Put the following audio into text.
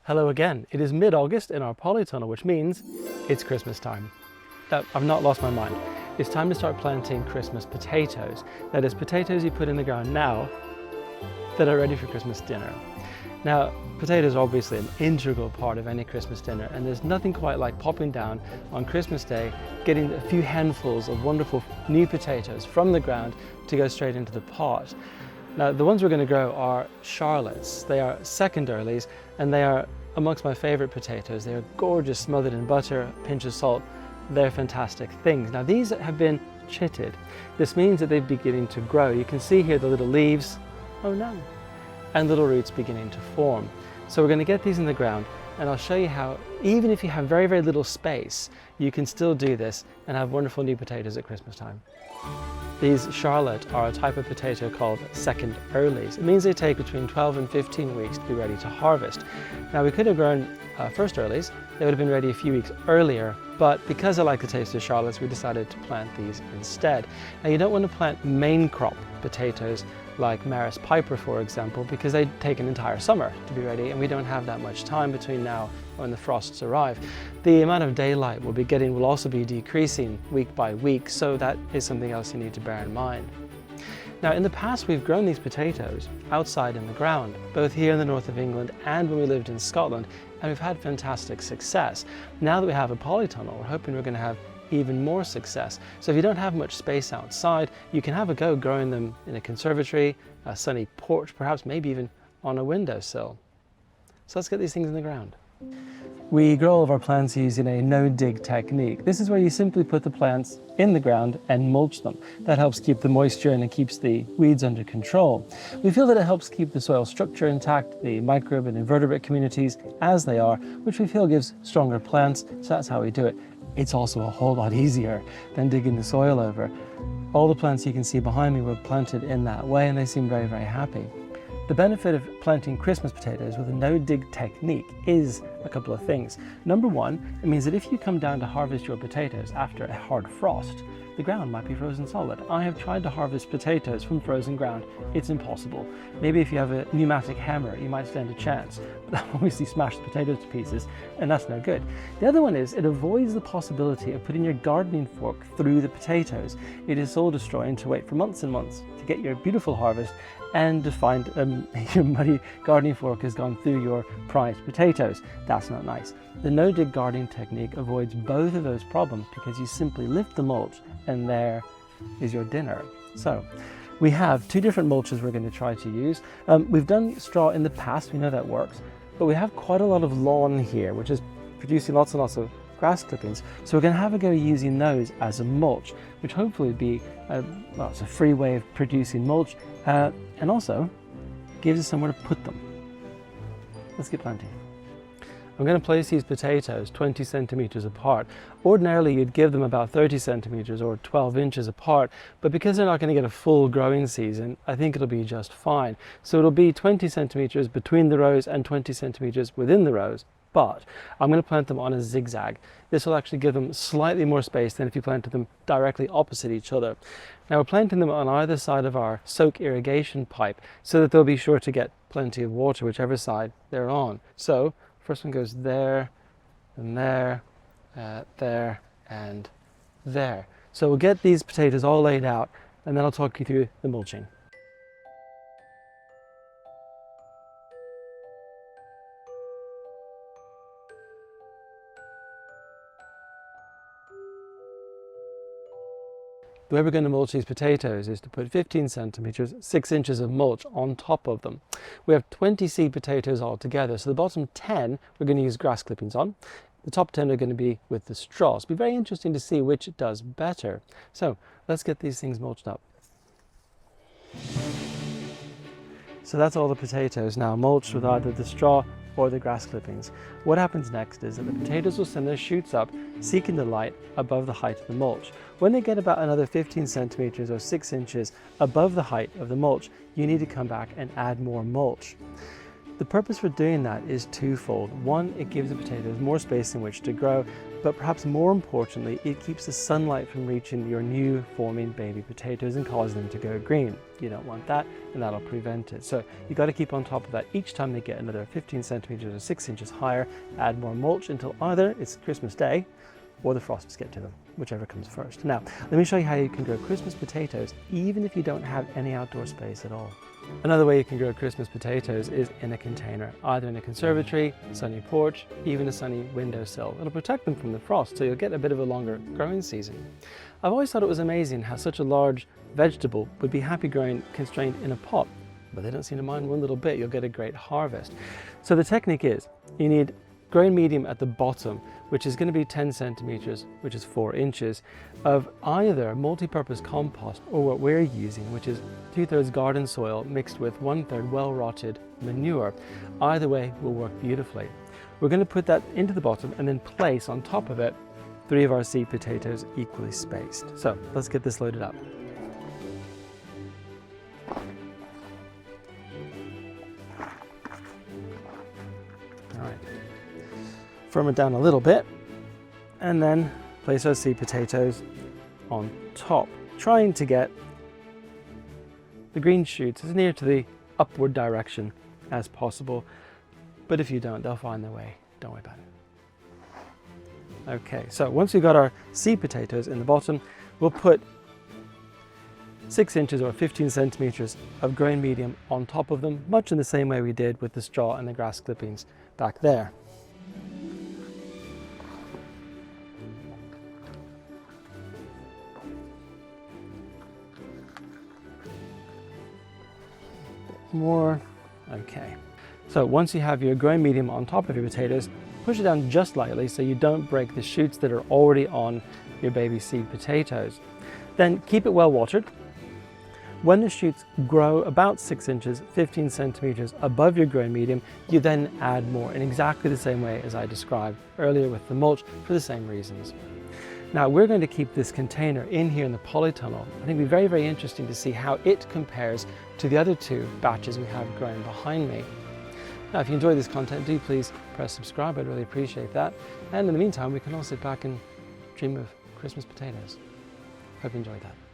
Hello again. It is mid-August in our polytunnel, which means it's Christmas time. I've not lost my mind. It's time to start planting Christmas potatoes. That is, potatoes you put in the ground now that are ready for Christmas dinner. Now, potatoes are obviously an integral part of any Christmas dinner, and there's nothing quite like popping down on Christmas Day, getting a few handfuls of wonderful new potatoes from the ground to go straight into the pot. Now, the ones we're going to grow are Charlottes. They are second earlies, and they are amongst my favorite potatoes. They are gorgeous, smothered in butter, a pinch of salt. They're fantastic things. Now, these have been chitted. This means that they're beginning to grow. You can see here the little leaves, oh no, and little roots beginning to form. So we're going to get these in the ground, and I'll show you how, even if you have very, very little space, you can still do this and have wonderful new potatoes at Christmas time. These Charlotte are a type of potato called second earlies. It means they take between 12 and 15 weeks to be ready to harvest. Now, we could have grown first earlies. They would have been ready a few weeks earlier, but because I like the taste of Charlottes, we decided to plant these instead. Now, you don't want to plant main crop potatoes like Maris Piper, for example, because they take an entire summer to be ready, and we don't have that much time between now when the frosts arrive. The amount of daylight we'll be getting will also be decreasing week by week, so that is something else you need to bear in mind. Now, in the past, we've grown these potatoes outside in the ground, both here in the north of England and when we lived in Scotland, and we've had fantastic success. Now that we have a polytunnel, we're hoping we're going to have even more success. So if you don't have much space outside, you can have a go growing them in a conservatory, a sunny porch, perhaps maybe even on a windowsill. So let's get these things in the ground. We grow all of our plants using a no-dig technique. This is where you simply put the plants in the ground and mulch them. That helps keep the moisture in and keeps the weeds under control. We feel that it helps keep the soil structure intact, the microbe and invertebrate communities as they are, which we feel gives stronger plants, so that's how we do it. It's also a whole lot easier than digging the soil over. All the plants you can see behind me were planted in that way, and they seem very, very happy. The benefit of planting Christmas potatoes with a no-dig technique is a couple of things. Number one, it means that if you come down to harvest your potatoes after a hard frost, the ground might be frozen solid. I have tried to harvest potatoes from frozen ground. It's impossible. Maybe if you have a pneumatic hammer, you might stand a chance, but that obviously smash the potatoes to pieces, and that's no good. The other one is it avoids the possibility of putting your gardening fork through the potatoes. It is soul destroying to wait for months and months to get your beautiful harvest and to find your muddy gardening fork has gone through your prized potatoes. That's not nice. The no-dig gardening technique avoids both of those problems because you simply lift the mulch and there is your dinner. So we have two different mulches we're going to try to use. We've done straw in the past, we know that works, but we have quite a lot of lawn here, which is producing lots and lots of grass clippings. So we're going to have a go using those as a mulch, which hopefully would be well, it's a free way of producing mulch and also gives us somewhere to put them. Let's get planting. I'm going to place these potatoes 20 centimeters apart. Ordinarily, you'd give them about 30 centimeters or 12 inches apart, but because they're not going to get a full growing season, I think it'll be just fine. So it'll be 20 centimeters between the rows and 20 centimeters within the rows, but I'm going to plant them on a zigzag. This will actually give them slightly more space than if you planted them directly opposite each other. Now, we're planting them on either side of our soak irrigation pipe so that they'll be sure to get plenty of water whichever side they're on. So first one goes there, and there, there, and there. So we'll get these potatoes all laid out, and then I'll talk you through the mulching. The way we're going to mulch these potatoes is to put 15 centimeters, 6 inches of mulch on top of them. We have 20 seed potatoes altogether, so the bottom 10 we're going to use grass clippings on. The top 10 are going to be with the straw. It'll be very interesting to see which does better. So let's get these things mulched up. So that's all the potatoes now mulched with either the straw or the grass clippings. What happens next is that the potatoes will send their shoots up, seeking the light above the height of the mulch. When they get about another 15 centimeters or 6 inches above the height of the mulch, you need to come back and add more mulch. The purpose for doing that is twofold. One, it gives the potatoes more space in which to grow, but perhaps more importantly, it keeps the sunlight from reaching your new forming baby potatoes and causing them to go green. You don't want that, and that'll prevent it. So you got to keep on top of that. Each time they get another 15 centimeters or 6 inches higher, add more mulch until either it's Christmas Day or the frosts get to them, whichever comes first. Now, let me show you how you can grow Christmas potatoes even if you don't have any outdoor space at all. Another way you can grow Christmas potatoes is in a container, either in a conservatory, sunny porch, even a sunny windowsill. It'll protect them from the frost, so you'll get a bit of a longer growing season. I've always thought it was amazing how such a large vegetable would be happy growing constrained in a pot, but they don't seem to mind one little bit. You'll get a great harvest. So the technique is, you need growing medium at the bottom, which is going to be 10 centimeters, which is 4 inches, of either multi-purpose compost or what we're using, which is 2/3 garden soil mixed with 1/3 well-rotted manure. Either way will work beautifully. We're going to put that into the bottom and then place on top of it 3 of our seed potatoes equally spaced. So let's get this loaded up. All right. Firm it down a little bit and then place our seed potatoes on top, trying to get the green shoots as near to the upward direction as possible. But if you don't, they'll find their way. Don't worry about it. Okay, so once we've got our seed potatoes in the bottom, we'll put 6 inches or 15 centimeters of growing medium on top of them, much in the same way we did with the straw and the grass clippings back there. More. Okay, so once you have your growing medium on top of your potatoes, push it down just lightly so you don't break the shoots that are already on your baby seed potatoes. Then keep it well watered. When the shoots grow about 6 inches, 15 centimeters above your growing medium, you then add more in exactly the same way as I described earlier with the mulch for the same reasons. Now we're going to keep this container in here in the polytunnel. I think it'll be very, very interesting to see how it compares to the other 2 batches we have growing behind me. Now if you enjoy this content, do please press subscribe, I'd really appreciate that. And in the meantime, we can all sit back and dream of Christmas potatoes. Hope you enjoyed that.